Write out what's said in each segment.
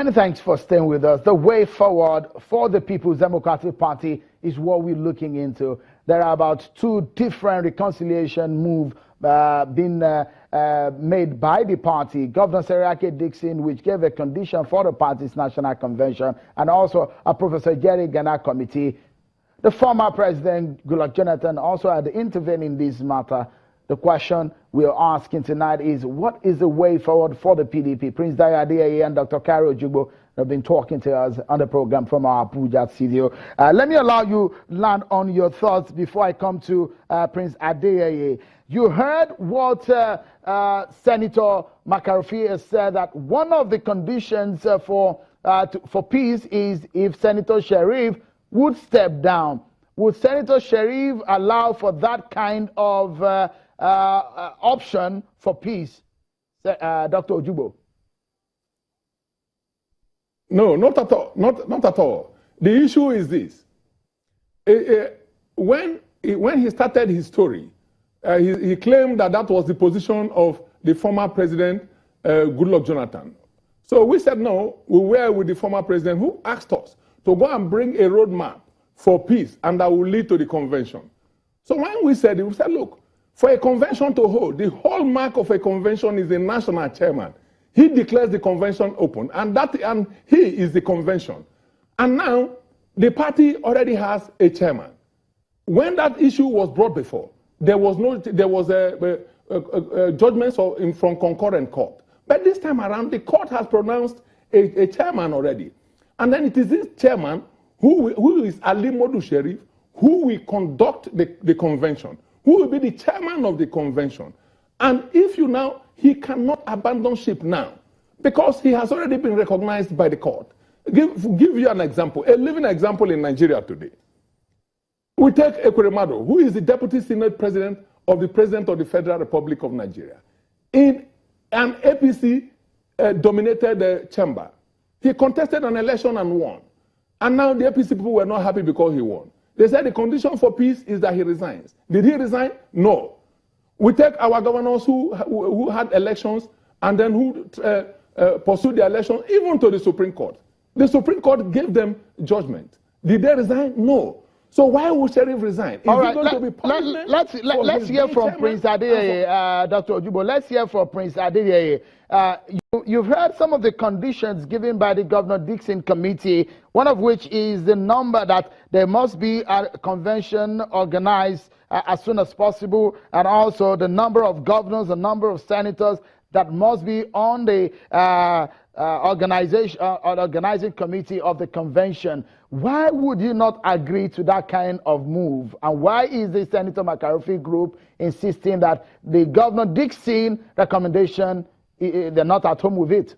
Many thanks for staying with us. The way forward for the People's Democratic Party is what we're looking into. There are about 2 different reconciliation moves being made by the party. Governor Seriake Dickson, which gave a condition for the party's national convention, and also a Professor Jerry Ghana committee. The former President Goodluck Jonathan also had intervened in this matter. The question we are asking tonight is, what is the way forward for the PDP? Prince Dayo Adeyeye and Dr. Cairo Ojugbo have been talking to us on the program from our Abuja studio. Let me allow you land on your thoughts before I come to Prince Adeyeye. You heard what Senator McCarthy has said, that one of the conditions for peace is if Senator Sheriff would step down. Would Senator Sheriff allow for that kind of option for peace, Dr. Ojugbo? No, not at all. Not at all. The issue is this. When he started his story, he claimed that was the position of the former president, Goodluck Jonathan. So we said, no, we were with the former president who asked us to go and bring a roadmap for peace, and that will lead to the convention. So when we said it, we said, look, for a convention to hold, the hallmark of a convention is a national chairman. He declares the convention open, and he is the convention. And now the party already has a chairman. When that issue was brought before, there was a judgment from concurrent court. But this time around, the court has pronounced a chairman already. And then it is this chairman who is Ali Modu Sheriff, who will conduct the convention, who will be the chairman of the convention. And if he cannot abandon ship now, because he has already been recognized by the court. Give you an example, a living example in Nigeria today. We take Ekweremadu, who is the Deputy Senate President of the President of the Federal Republic of Nigeria, in an APC-dominated chamber. He contested an election and won. And now the APC people were not happy because he won. They said the condition for peace is that he resigns. Did he resign? No. We take our governors who had elections and then who pursued the election even to the Supreme Court. The Supreme Court gave them judgment. Did they resign? No. So why would Sheriff resign? All right, let's hear from Prince Adeyeye, Dr. Ojugbo. Let's hear from Prince Adeyeye. You've heard some of the conditions given by the Governor Dickson Committee, one of which is the number that there must be a convention organized as soon as possible, and also the number of governors, the number of senators that must be on the organizing committee of the convention. Why would you not agree to that kind of move? And why is the Senator McCarthy group insisting that the Governor Dickson recommendation, they're not at home with it?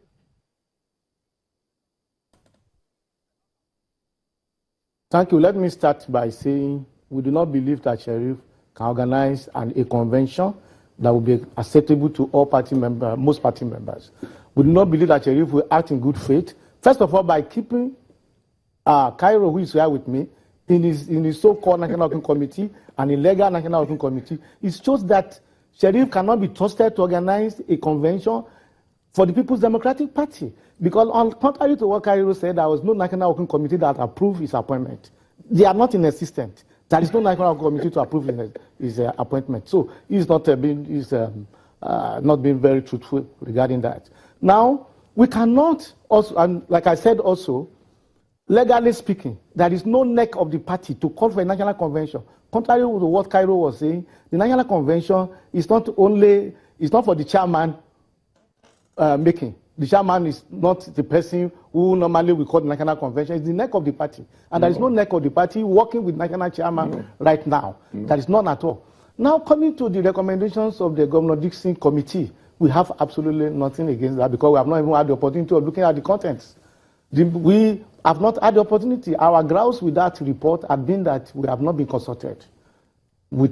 Thank you. Let me start by saying we do not believe that Sheriff can organize a convention that will be acceptable to all party members, most party members. We do not believe that Sheriff will act in good faith. First of all, by keeping Cairo, who is here with me, in his so-called National Working Committee and illegal National Working Committee, it shows that Sheriff cannot be trusted to organize a convention for the People's Democratic Party. Because on contrary to what Cairo said, there was no National Working Committee that approved his appointment. They are not in existence. There is no National Working Committee to approve his appointment. So he's not being very truthful regarding that. Now, we cannot also, and like I said also, legally speaking, there is no neck of the party to call for a national convention. Contrary to what Cairo was saying, the national convention is not for the chairman making. The chairman is not the person who normally we call the national convention. It's the neck of the party. And there is no neck of the party working with national chairman right now. There is none at all. Now, coming to the recommendations of the Governor Dickson Committee, we have absolutely nothing against that because we have not even had the opportunity of looking at the contents. We have not had the opportunity. Our grounds with that report have been that we have not been consulted by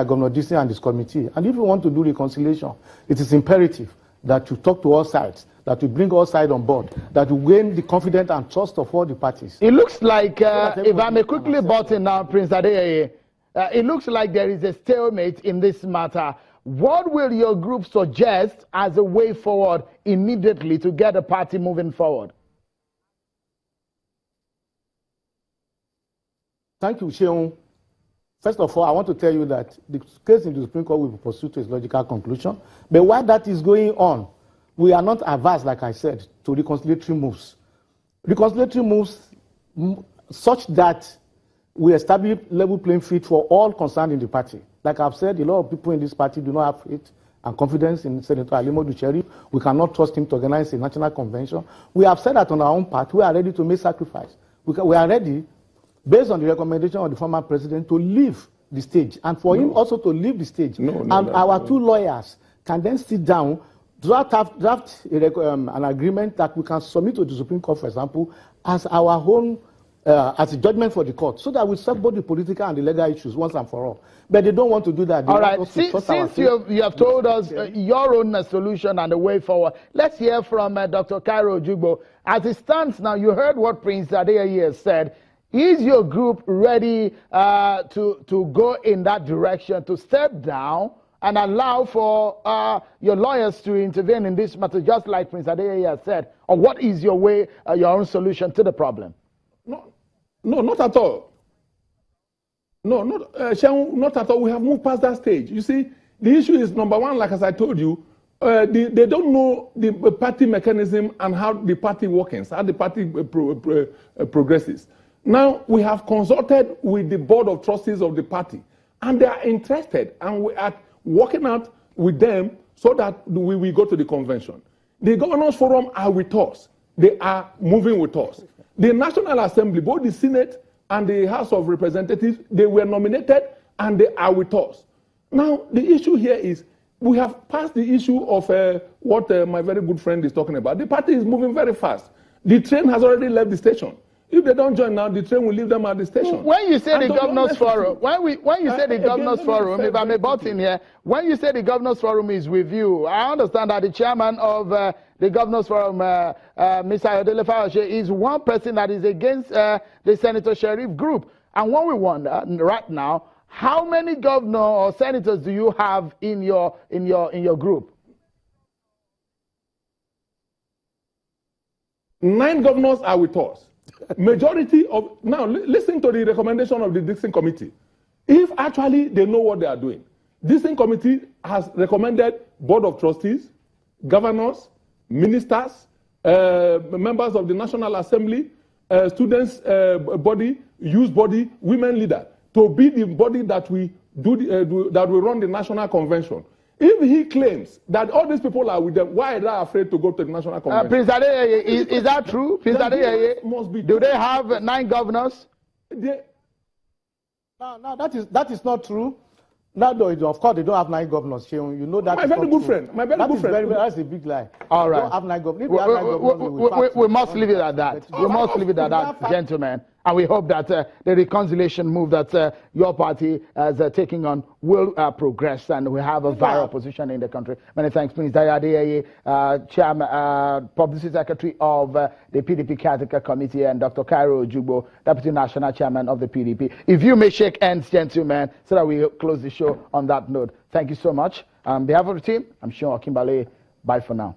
Governor Dickson and his committee. And if we want to do reconciliation, it is imperative that you talk to all sides, that you bring all sides on board, that you gain the confidence and trust of all the parties. It looks like, if I may quickly butt in now, Prince Adeyeye, it looks like there is a stalemate in this matter. What will your group suggest as a way forward immediately to get the party moving forward? Thank you, Sheung. First of all, I want to tell you that the case in the Supreme Court will be pursued to its logical conclusion. But while that is going on, we are not averse, like I said, to reconciliatory moves. Reconciliatory moves such that we establish level playing field for all concerned in the party. Like I've said, a lot of people in this party do not have faith and confidence in Senator Ali Modu Sheriff. We cannot trust him to organize a national convention. We have said that on our own part, we are ready to make sacrifice. We are ready, based on the recommendation of the former president, to leave the stage, and for him also to leave the stage. Our two lawyers can then sit down, draft an agreement that we can submit to the Supreme Court, for example, as our own, as a judgment for the court, so that we solve both the political and the legal issues once and for all. But they don't want to do that. All right. Since you have told us your own solution and the way forward, let's hear from Dr. Cairo Ojugbo. As it stands now, you heard what Prince Adeyeye has said. Is your group ready to go in that direction, to step down and allow for your lawyers to intervene in this matter, just like Prince Adeyeye has said? Or what is your way, your own solution to the problem? No, not at all. No, not at all. We have moved past that stage. You see, the issue is, number one, like as I told you, they don't know the party mechanism and how the party works, how the party progresses. Now, we have consulted with the board of trustees of the party, and they are interested, and we are working out with them so that we will go to the convention. The Governors Forum are with us. They are moving with us. The National Assembly, both the Senate and the House of Representatives, they were nominated, and they are with us. Now, the issue here is we have passed the issue of what my very good friend is talking about. The party is moving very fast. The train has already left the station. If they don't join now, the train will leave them at the station. When you say the Governors Forum, when you say the Governors Forum, if I may butt in here, when you say the Governors Forum is with you, I understand that the chairman of the Governors Forum, Mr. Ayodele Fayose, is one person that is against the Senator Sheriff group. And what we wonder right now, how many governors or senators do you have in your group? 9 governors are with us. Majority of, now listen to the recommendation of the Dixon Committee. If actually they know what they are doing, Dixon Committee has recommended Board of Trustees, governors, ministers, members of the National Assembly, students body, youth body, women leader, to be the body that we that we run the National Convention. If he claims that all these people are with them, why are they afraid to go to the National Convention? Prince Adeyeye, is that true? Prince Adeyeye, do they have 9 governors? No, that is not true. No, of course, they don't have 9 governors. You know that. My very good friend. My very good friend. That's a big lie. All right. They don't have 9 governors. We must leave it at that. We must leave it at that, gentlemen. And we hope that the reconciliation move that your party is taking on will progress, and we have a viral position in the country. Many thanks, Prince Adeyeye, Chairman, Publicity Secretary of the PDP Caretaker Committee, and Dr. Cairo Ojugbo, Deputy National Chairman of the PDP. If you may shake hands, gentlemen, so that we close the show on that note. Thank you so much. On behalf of the team, I'm Sean Akimbale. Bye for now.